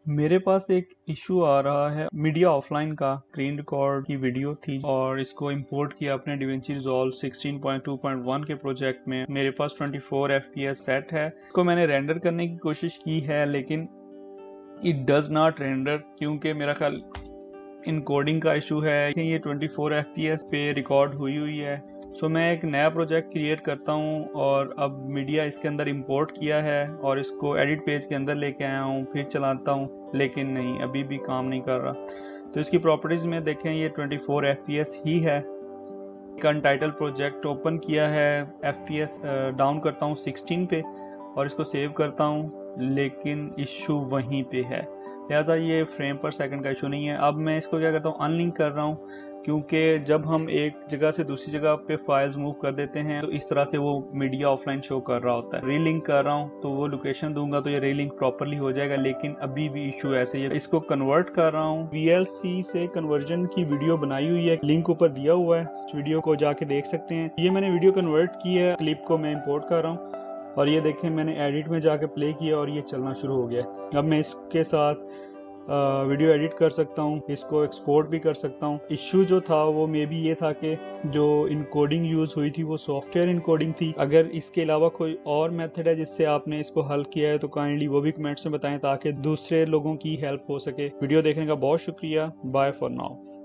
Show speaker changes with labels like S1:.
S1: मेरे पास एक इशू आ रहा है मीडिया ऑफलाइन का। स्क्रीन रिकॉर्ड की वीडियो थी और इसको इंपोर्ट किया अपने DaVinci Resolve 16.2.1 के प्रोजेक्ट में। मेरे पास 24 FPS सेट है। इसको मैंने रेंडर करने की कोशिश की है लेकिन इट डज नॉट रेंडर, क्योंकि मेरा ख्याल इनकोडिंग का इशू है। ये 24 FPS पे रिकॉर्ड हुई है। सो मैं एक नया प्रोजेक्ट क्रिएट करता हूँ और अब मीडिया इसके अंदर इंपोर्ट किया है और इसको एडिट पेज के अंदर लेके आया हूँ, फिर चलाता हूँ लेकिन नहीं, अभी भी काम नहीं कर रहा। तो इसकी प्रॉपर्टीज में देखें, ये 24 FPS ही है। एक अनटाइटल प्रोजेक्ट ओपन किया है, FPS डाउन करता हूँ 16 पे और इसको सेव करता हूँ, लेकिन इशू वहीं पे है। लिहाजा ये फ्रेम पर सेकंड का इशू नहीं है। अब मैं इसको क्या करता हूँ, अनलिंक कर रहा हूँ, क्योंकि जब हम एक जगह से दूसरी जगह पे फाइल्स मूव कर देते हैं तो इस तरह से वो मीडिया ऑफलाइन शो कर रहा होता है। रीलिंक कर रहा हूँ तो वो लोकेशन दूंगा तो ये रीलिंक प्रॉपरली हो जाएगा, लेकिन अभी भी इशू ऐसे ही है। इसको कन्वर्ट कर रहा हूँ। VLC से कन्वर्जन की वीडियो बनाई हुई है, लिंक ऊपर दिया हुआ है, इस वीडियो को जाके देख सकते हैं। ये मैंने वीडियो कन्वर्ट की है, क्लिप को मैं इम्पोर्ट कर रहा हूँ और ये देखें मैंने एडिट में जाके प्ले किया और ये चलना शुरू हो गया। अब मैं इसके साथ वीडियो एडिट कर सकता हूँ, इसको एक्सपोर्ट भी कर सकता हूँ। इश्यू जो था वो मे बी ये था कि जो इनकोडिंग यूज हुई थी वो सॉफ्टवेयर इनकोडिंग थी। अगर इसके अलावा कोई और मेथड है जिससे आपने इसको हल किया है तो काइंडली वो भी कमेंट्स में बताएं ताकि दूसरे लोगों की हेल्प हो सके। वीडियो देखने का बहुत शुक्रिया। Bye for now.